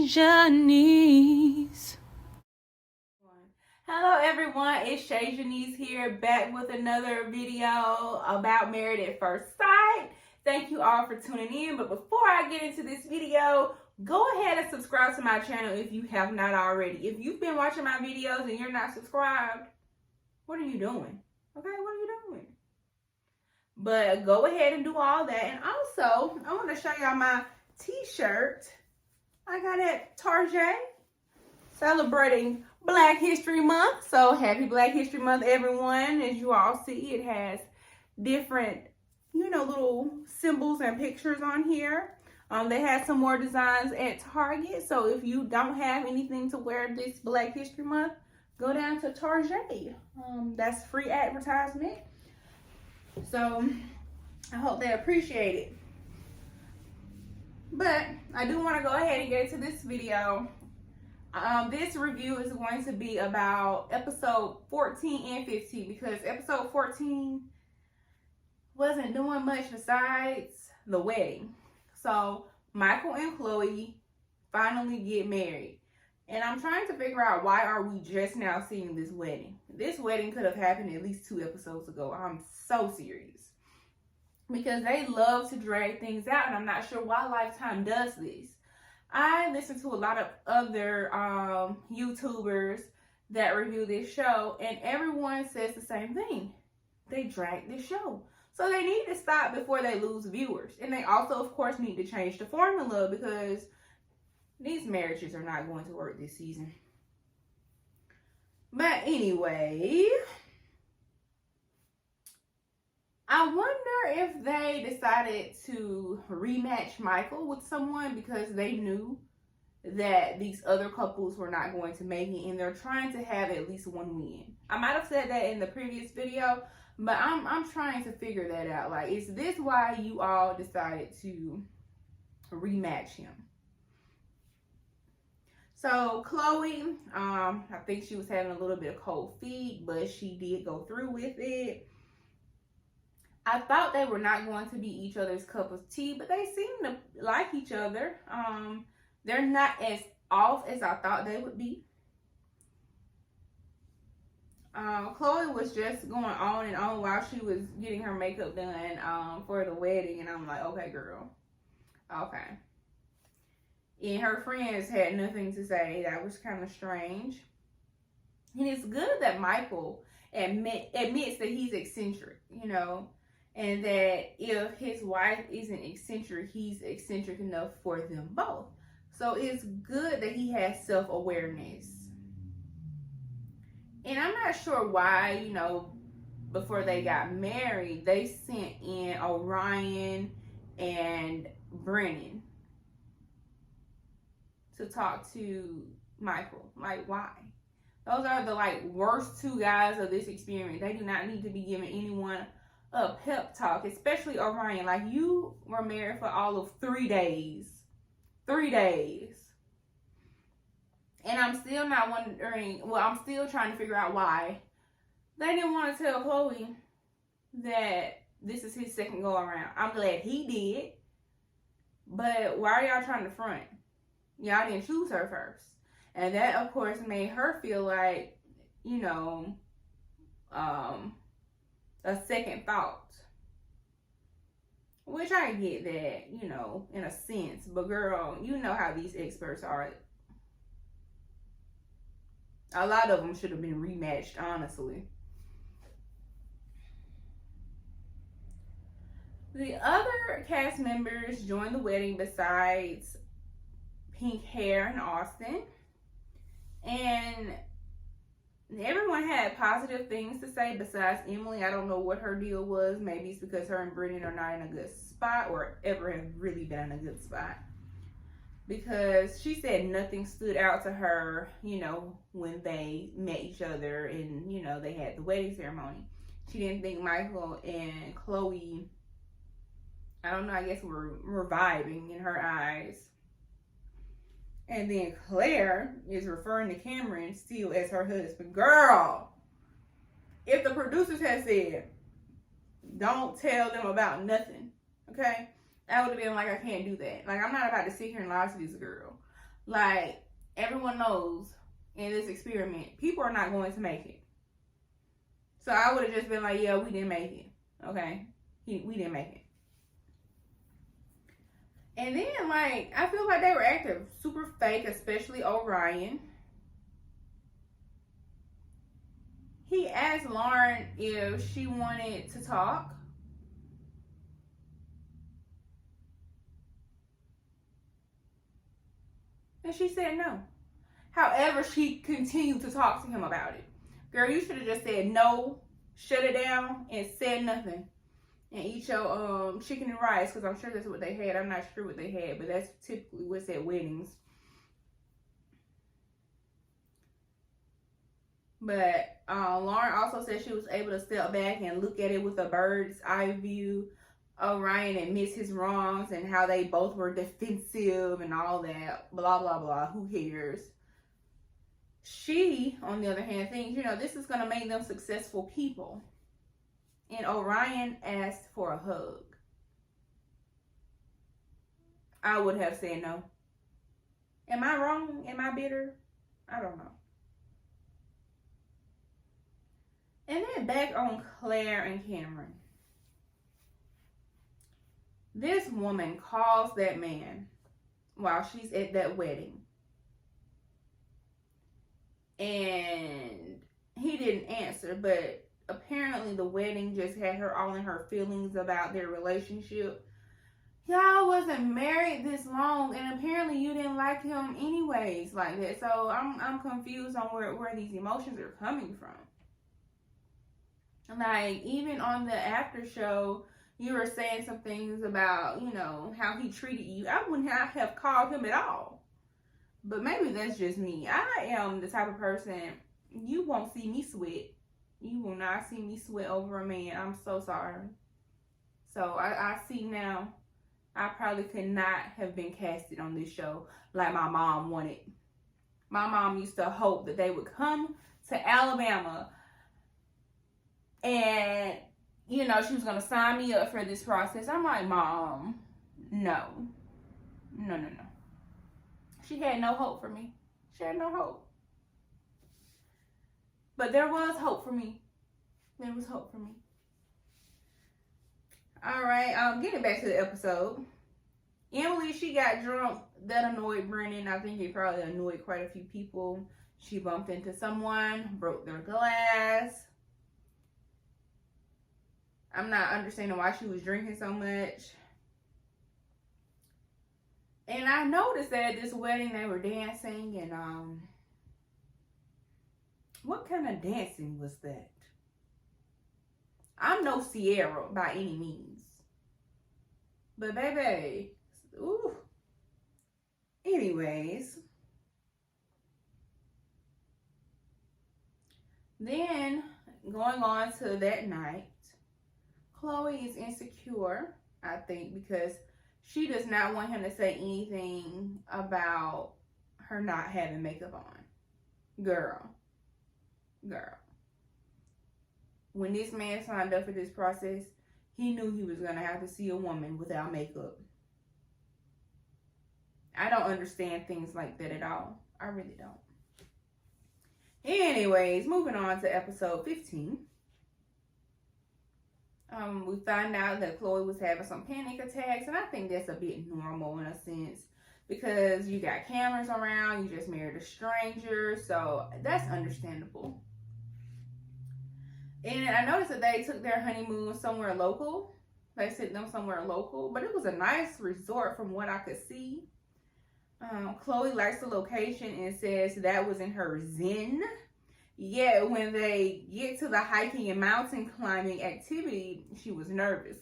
Janice. Hello everyone, it's Shay Janice here, back with another video about Married at First Sight. Thank you all for tuning in, but before I get into this video, go ahead and subscribe to my channel if you have not already. If you've been watching my videos and you're not subscribed, what are you doing? Okay, what are you doing? But go ahead and do all that. And also, I want to show y'all my t-shirt I got at Target, celebrating Black History Month. So happy Black History Month, everyone. As you all see, it has different, little symbols and pictures on here. They had some more designs at Target. So if you don't have anything to wear this Black History Month, go down to Target. That's free advertisement. So I hope they appreciate it. But I do want to go ahead and get into this video. This review is going to be about episode 14 and 15 because episode 14 wasn't doing much besides the wedding. So Michael and Chloe finally get married. And I'm trying to figure out, why are we just now seeing this wedding? This wedding could have happened at least 2 episodes ago. I'm so serious. Because they love to drag things out, and I'm not sure why Lifetime does this. I listen to a lot of other YouTubers that review this show, and everyone says the same thing. They drag this show. So they need to stop before they lose viewers. And they also, of course, need to change the formula because these marriages are not going to work this season. But anyway, I wonder if they decided to rematch Michael with someone because they knew that these other couples were not going to make it and they're trying to have at least one win. I might have said that in the previous video, but I'm trying to figure that out. Like, is this why you all decided to rematch him? So Chloe, I think she was having a little bit of cold feet, but she did go through with it. I thought they were not going to be each other's cup of tea, but they seem to like each other. They're not as off as I thought they would be. Chloe was just going on and on while she was getting her makeup done for the wedding, and I'm like, okay, girl. Okay. And her friends had nothing to say. That was kind of strange. And it's good that Michael admits that he's eccentric, and that if his wife isn't eccentric, he's eccentric enough for them both. So it's good that he has self-awareness. And I'm not sure why, before they got married, they sent in Orion and Brennan to talk to Michael. Like, why? Those are the worst 2 guys of this experience. They do not need to be giving anyone a pep talk, especially Orion. Like, you were married for all of 3 days. 3 days. And I'm still not wondering, I'm still trying to figure out why they didn't want to tell Chloe that this is his second go around. I'm glad he did. But why are y'all trying to front? Y'all didn't choose her first. And that, of course, made her feel like, a second thought. Which I get that, in a sense. But girl, you know how these experts are. A lot of them should have been rematched, honestly. The other cast members joined the wedding besides Pink Hair and Austin. And everyone had positive things to say besides Emily. I don't know what her deal was. Maybe it's because her and Brennan are not in a good spot or ever have really been in a good spot. Because she said nothing stood out to her, when they met each other and, they had the wedding ceremony. She didn't think Michael and Chloe, I don't know, I guess were reviving in her eyes. And then Claire is referring to Cameron still as her husband. Girl, if the producers had said, don't tell them about nothing, okay? I would have been like, I can't do that. Like, I'm not about to sit here and lie to this girl. Like, everyone knows in this experiment, people are not going to make it. So I would have just been like, yeah, we didn't make it. Okay? We didn't make it. And then, like, I feel like they were acting super fake, especially Orion. He asked Lauren if she wanted to talk. And she said no. However, she continued to talk to him about it. Girl, you should have just said no, shut it down, and said nothing. And eat your chicken and rice, because I'm sure that's what they had. I'm not sure what they had, but that's typically what's at weddings. But Lauren also said she was able to step back and look at it with a bird's eye view. Orion admits his wrongs and how they both were defensive and all that. Blah, blah, blah. Who cares? She, on the other hand, thinks, you know, this is going to make them successful people. And Orion asked for a hug. I would have said no. Am I wrong? Am I bitter? I don't know. And then back on Claire and Cameron. This woman calls that man while she's at that wedding. And he didn't answer, but apparently the wedding just had her all in her feelings about their relationship. Y'all wasn't married this long, and apparently you didn't like him anyways like that. So I'm confused on where these emotions are coming from. Like, even on the after show, you were saying some things about, you know, how he treated you. I wouldn't have called him at all. But maybe that's just me. I am the type of person, you won't see me sweat. You will not see me sweat over a man. I'm so sorry. So I see now, I probably could not have been casted on this show like my mom wanted. My mom used to hope that they would come to Alabama and, you know, she was going to sign me up for this process. I'm like, Mom, no. No. She had no hope for me. She had no hope. But there was hope for me. There was hope for me. All right, getting back to the episode. Emily, she got drunk. That annoyed Brennan. I think it probably annoyed quite a few people. She bumped into someone, broke their glass. I'm not understanding why she was drinking so much. And I noticed that at this wedding they were dancing, and what kind of dancing was that? I'm no Sierra by any means. But baby, ooh. Anyways. Then, going on to that night, Chloe is insecure, I think, because she does not want him to say anything about her not having makeup on. Girl. When this man signed up for this process, he knew he was going to have to see a woman without makeup. I don't understand things like that at all. I really don't. Anyways, moving on to episode 15. We find out that Chloe was having some panic attacks, and I think that's a bit normal in a sense, because you got cameras around, you just married a stranger, so that's understandable. And I noticed that they took their honeymoon somewhere local. They sent them somewhere local, but it was a nice resort from what I could see. Chloe likes the location and says that was in her zen. Yet when they get to the hiking and mountain climbing activity, she was nervous.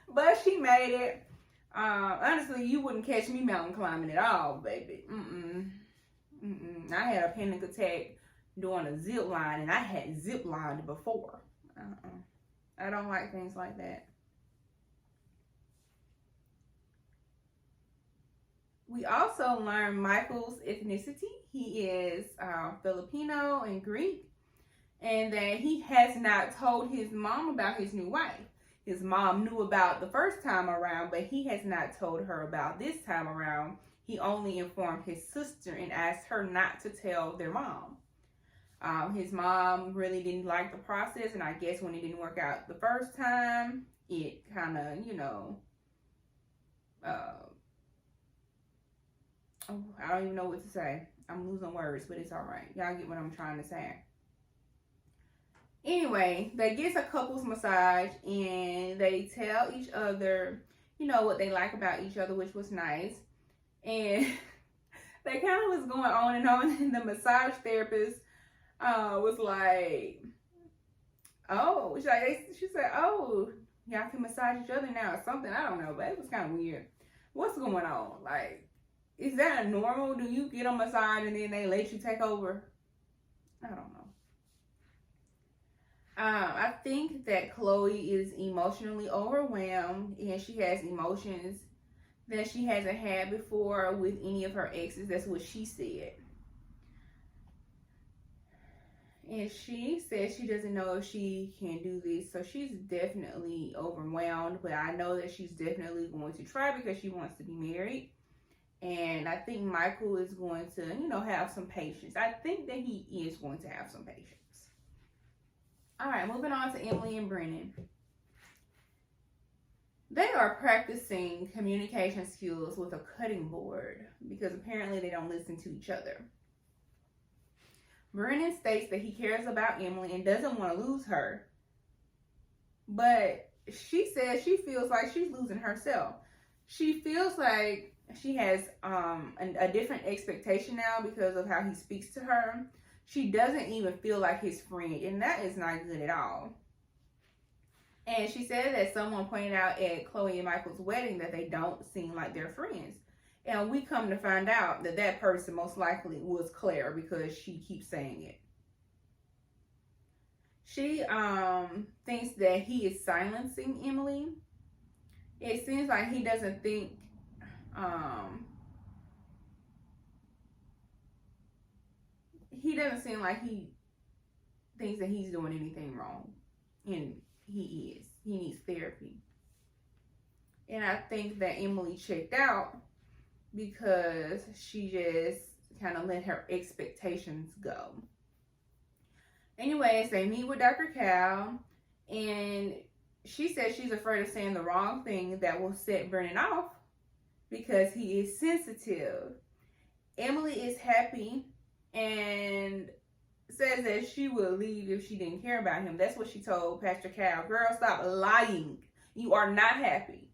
But she made it. Honestly, you wouldn't catch me mountain climbing at all, baby. I had a panic attack doing a zip line, and I had zip lined before. I don't like things like that. We also learn Michael's ethnicity. He is Filipino and Greek, and that he has not told his mom about his new wife. His mom knew about the first time around, but he has not told her about this time around. he only informed his sister and asked her not to tell their mom. His mom really didn't like the process, and I guess when it didn't work out the first time, it kind of, I don't even know what to say. I'm losing words, but it's all right. Y'all get what I'm trying to say. Anyway, they get a couples massage, and they tell each other, what they like about each other, which was nice. And they kind of was going on, and the massage therapist was like, oh, she said, oh, y'all can massage each other now or something. I don't know, but it was kind of weird. What's going on? Like, is that normal? Do you get a massage and then they let you take over? I don't know. I think that Chloe is emotionally overwhelmed, and she has emotions that she hasn't had before with any of her exes. That's what she said. And she said she doesn't know if she can do this. So she's definitely overwhelmed, but I know that she's definitely going to try because she wants to be married. And I think Michael is going to, have some patience. I think that he is going to have some patience. All right, moving on to Emily and Brennan. They are practicing communication skills with a cutting board because apparently they don't listen to each other. Brennan states that he cares about Emily and doesn't want to lose her. But she says she feels like she's losing herself. She feels like she has a different expectation now because of how he speaks to her. She doesn't even feel like his friend, and that is not good at all. And she said that someone pointed out at Chloe and Michael's wedding that they don't seem like they're friends. And we come to find out that that person most likely was Claire because she keeps saying it. She thinks that he is silencing Emily. It seems like he doesn't think he doesn't seem like he thinks that he's doing anything wrong. And he is. He needs therapy. And I think that Emily checked out because she just kind of let her expectations go. Anyways, they meet with Dr. Cal, and she says she's afraid of saying the wrong thing that will set Brennan off because he is sensitive. Emily is happy and says that she will leave if she didn't care about him. That's what she told Pastor Cal. Girl, stop lying. You are not happy.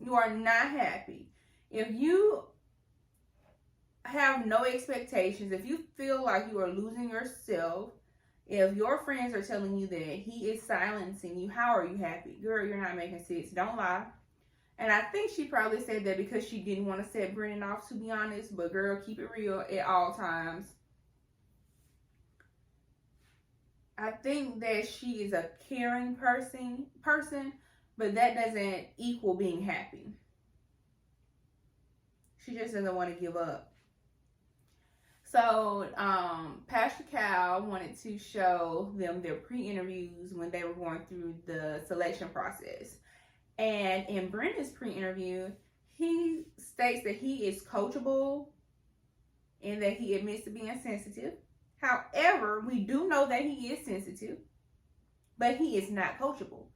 You are not happy. If you have no expectations, if you feel like you are losing yourself, if your friends are telling you that he is silencing you, how are you happy? Girl, you're not making sense. Don't lie. And I think she probably said that because she didn't want to set Brennan off, to be honest. But girl, keep it real at all times. I think that she is a caring person, but that doesn't equal being happy. She just doesn't want to give up. So, Pastor Cal wanted to show them their pre-interviews when they were going through the selection process. And in Brennan's pre-interview, he states that he is coachable and that he admits to being sensitive. However, we do know that he is sensitive, but he is not coachable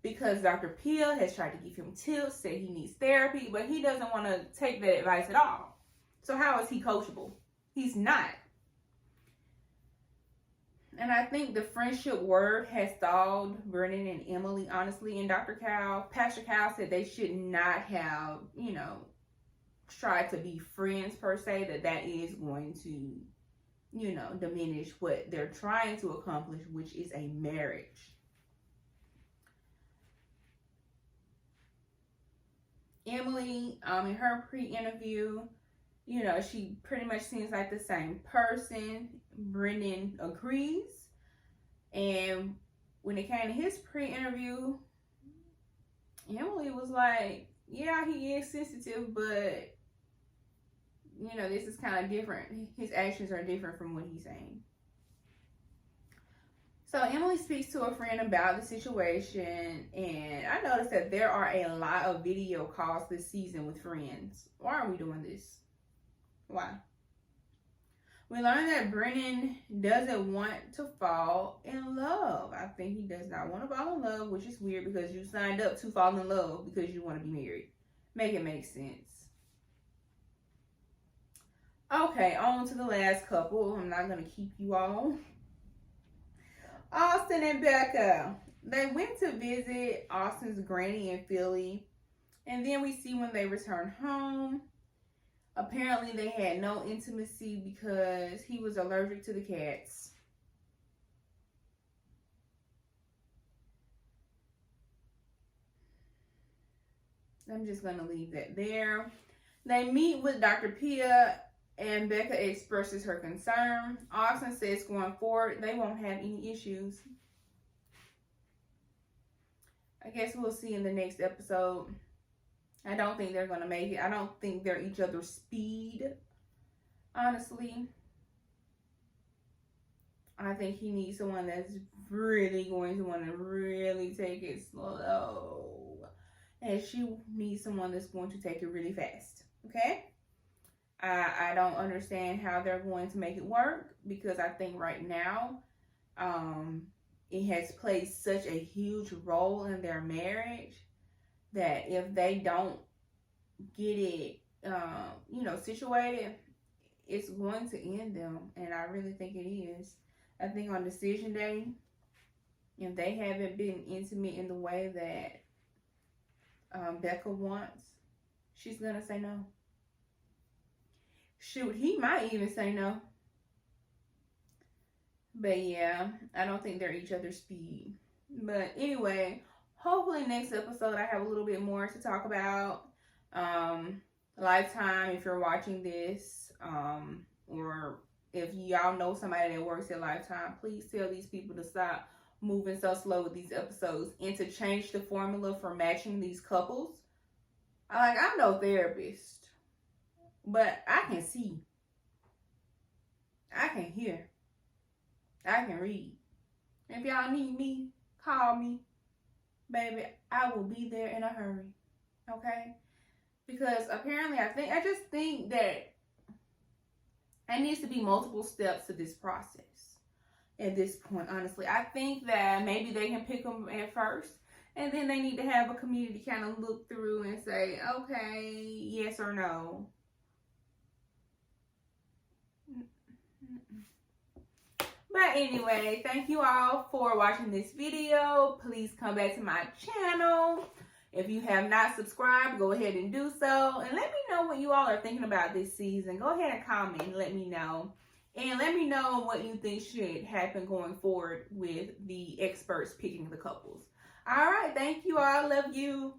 because Dr. Peel has tried to give him tips, said he needs therapy, but he doesn't want to take that advice at all. So how is he coachable? He's not. And I think the friendship word has stalled Brennan and Emily, honestly. And Pastor Cal said they should not have, tried to be friends per se, that is going to, diminish what they're trying to accomplish, which is a marriage. Emily, in her pre-interview, she pretty much seems like the same person. Brennan agrees. And when it came to his pre-interview, Emily was like, yeah, he is sensitive, but, this is kind of different. His actions are different from what he's saying. So Emily speaks to a friend about the situation, and I noticed that there are a lot of video calls this season with friends. Why are we doing this? Why? We learned that Brennan doesn't want to fall in love. I think he does not want to fall in love, which is weird because you signed up to fall in love because you want to be married. Make it make sense. Okay, on to the last couple. I'm not going to keep you all. Austin and Becca. They went to visit Austin's granny in Philly. And then we see when they return home, apparently they had no intimacy because he was allergic to the cats. I'm just going to leave that there. They meet with Dr. Pia, and Becca expresses her concern. Austin says going forward, they won't have any issues. I guess we'll see in the next episode. I don't think they're going to make it. I don't think they're each other's speed, honestly. I think he needs someone that's really going to want to really take it slow. And she needs someone that's going to take it really fast. Okay? I don't understand how they're going to make it work, because I think right now it has played such a huge role in their marriage that if they don't get it, situated, it's going to end them. And I really think it is. I think on decision day, if they haven't been intimate in the way that Becca wants, she's going to say no. Shoot, he might even say no. But yeah, I don't think they're each other's speed. But anyway, hopefully next episode I have a little bit more to talk about. Lifetime, if you're watching this, or if y'all know somebody that works at Lifetime, please tell these people to stop moving so slow with these episodes and to change the formula for matching these couples. I'm no therapist, but I can see, I can hear, I can read. If y'all need me, call me. Baby, I will be there in a hurry. Okay? Because apparently I just think that there needs to be multiple steps to this process at this point, honestly. I think that maybe they can pick them at first, and then they need to have a community kind of look through and say, okay, yes or no. But anyway, thank you all for watching this video. Please come back to my channel. If you have not subscribed, go ahead and do so. And let me know what you all are thinking about this season. Go ahead and comment and let me know. And let me know what you think should happen going forward with the experts picking the couples. All right, thank you all. Love you.